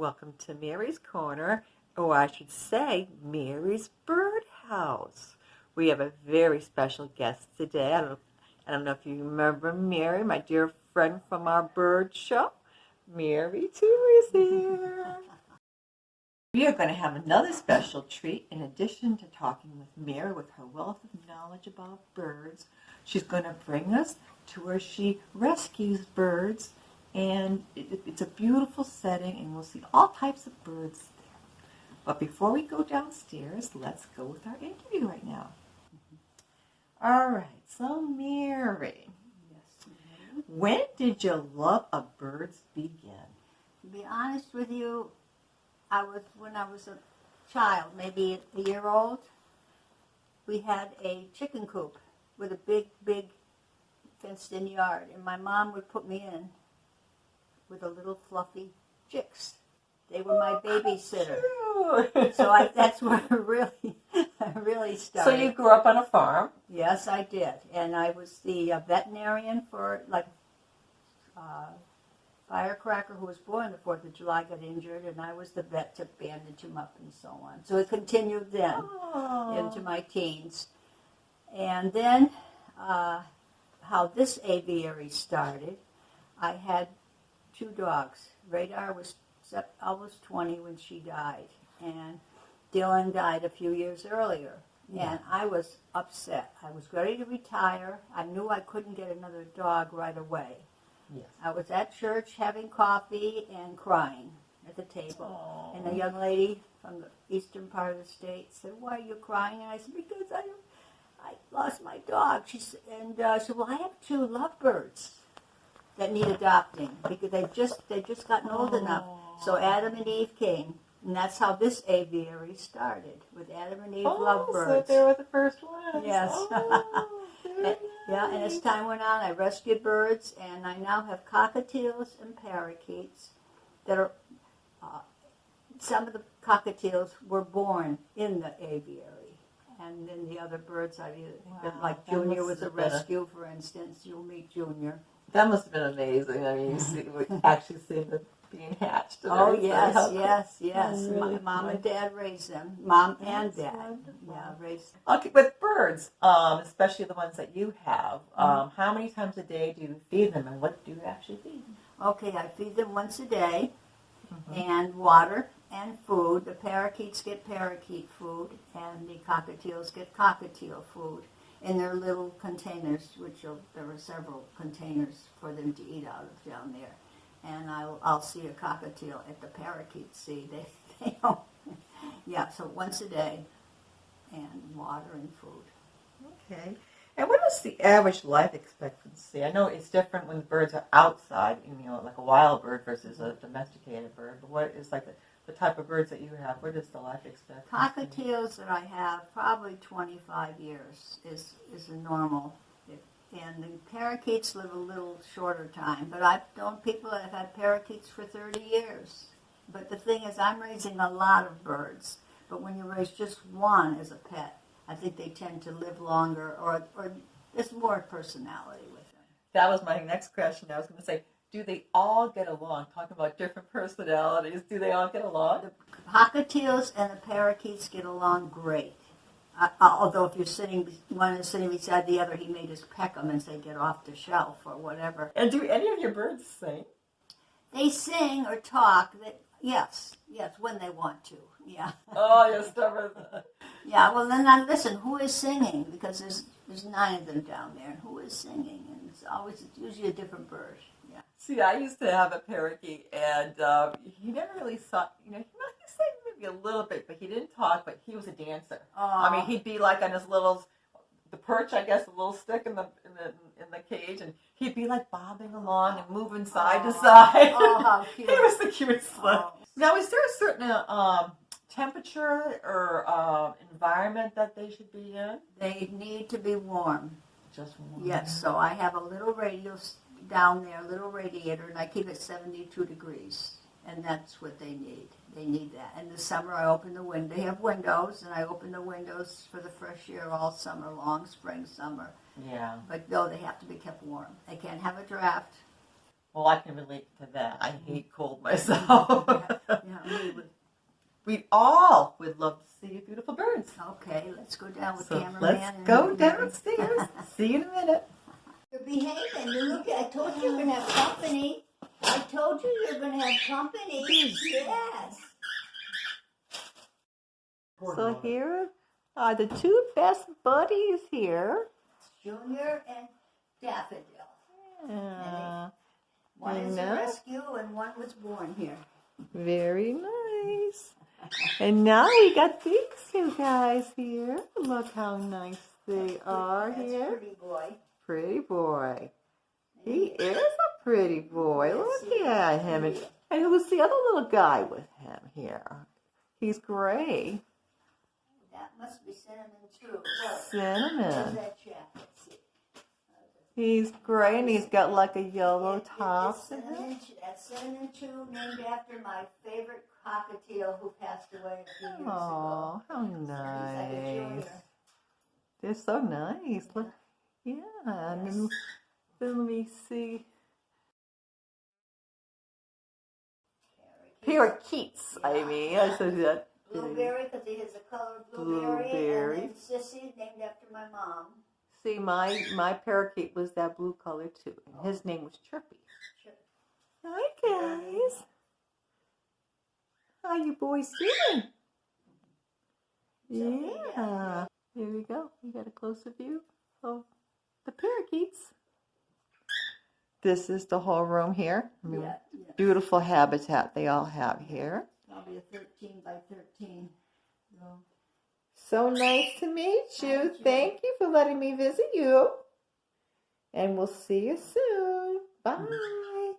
Welcome to Mary's Corner, or I should say, Mary's Birdhouse. We have a very special guest today. I don't know if you remember Mary, my dear friend from our bird show. Mary too is here. We are going to have another special treat. In addition to talking with Mary with her wealth of knowledge about birds, she's going to bring us to where she rescues birds. And it's a beautiful setting, and we'll see all types of birds there. But before we go downstairs, let's go with our interview right now. All right, so Mary, when did your love of birds begin? To be honest with you, when I was a child, maybe a year old, we had a chicken coop with a big fenced-in yard, and my mom would put me in with a little fluffy chicks. They were my babysitter. So that's where I really started. So you grew up on a farm? Yes, I did. And I was the veterinarian for, firecracker who was born the 4th of July got injured, and I was the vet to bandage him up and so on. So it continued then into my teens. And then how this aviary started, I had 2 dogs. Radar was almost 20 when she died, and Dylan died a few years earlier. Yeah. And I was upset. I was ready to retire. I knew I couldn't get another dog right away. Yes. I was at church having coffee and crying at the table. Aww. And a young lady from the eastern part of the state said, "Why are you crying?" And I said, "Because I lost my dog." She said, "Well, I have 2 lovebirds that need adopting because they've just gotten old enough." So Adam and Eve came, and that's how this aviary started, with Adam and Eve lovebirds. So they were the first ones. Yes. And as time went on, I rescued birds, and I now have cockatiels and parakeets that are. Some of the cockatiels were born in the aviary, and then the other birds I've either, like Junior was a rescue, for instance. You'll meet Junior. That must have been amazing. I mean, we actually see them being hatched. Oh, yes. Really Mom and Dad raised them. Mom and Dad. Wonderful. Yeah, raised them. Okay, with birds, especially the ones that you have, how many times a day do you feed them, and what do you actually feed them? Okay, I feed them once a day, and water and food. The parakeets get parakeet food, and the cockatiels get cockatiel food in their little containers, there are several containers for them to eat out of down there. And I'll see a cockatiel at the parakeet see. They don't. Yeah, so once a day, and water and food. Okay. And what is the average life expectancy? I know it's different when the birds are outside, like a wild bird versus a domesticated bird. But what is like the type of birds that you have? What is the life expectancy? Cockatiels that I have, probably 25 years is a normal. And the parakeets live a little shorter time. But I've known people that have had parakeets for 30 years. But the thing is, I'm raising a lot of birds. But when you raise just one as a pet, I think they tend to live longer, or there's more personality with them. That was my next question. I was going to say, do they all get along? Talking about different personalities, do they all get along? The cockatiels and the parakeets get along great. Although if one is sitting beside the other, he may just peck them and say, "Get off the shelf," or whatever. And do any of your birds sing? They sing or talk. Yes, when they want to. Yeah. Oh, you're stubborn. Yeah. Well, then now listen. Who is singing? Because there's 9 of them down there. Who is singing? And it's usually a different bird. Yeah. See, I used to have a parakeet, and he never really saw. He sang maybe a little bit, but he didn't talk. But he was a dancer. Oh. I mean, he'd be like on his the perch, I guess, a little stick in the cage, and he'd be like bobbing along and moving side to side. Oh, how cute! He was the cutest one. Oh. Now, is there a certain temperature or environment that they should be in? They need to be warm. Just warm. Yes. So I have a little radio down there, a little radiator, and I keep it 72 degrees, and that's what they need. They need that. In the summer, I open the window. They have windows, and I open the windows for the fresh air all summer long, spring, summer. Yeah. But no, they have to be kept warm. They can't have a draft. Well, I can relate to that. I hate cold myself. We would. We all would love to see your beautiful birds. Okay, let's go down with So cameraman. let's go downstairs. See you in a minute. You're behaving. Look, I told you you're going to have company. I told you you're going to have company. Yes. So here are the two best buddies here. Junior and Daffodil. Yeah. One is a rescue and one was born here. Very nice. And now we got these two guys here. Look how nice they are here. Pretty boy. Pretty boy. He is a pretty boy. Look at him. And who's the other little guy with him here? He's gray. That must be Cinnamon too. Look, Cinnamon. there's that chap. Let's see. He's gray and he's got like a yellow top. That's Cinnamon too, named after my favorite cockatiel who passed away a few years ago. Oh, how nice. They're so nice. Look, yeah. And then let me see. Parakeets, I mean. I said that. Blueberry, because he has a color blueberry. And then Sissy, named after my mom. See, my parakeet was that blue color too. And his name was Chirpy. Hi, guys. How you boys doing? Yeah. Here we go. We got a closer view of the parakeets. This is the whole room here. I mean, beautiful habitat they all have here. Probably a 13 by 13 room. So nice to meet you. Thank you for letting me visit you. And we'll see you soon. Bye.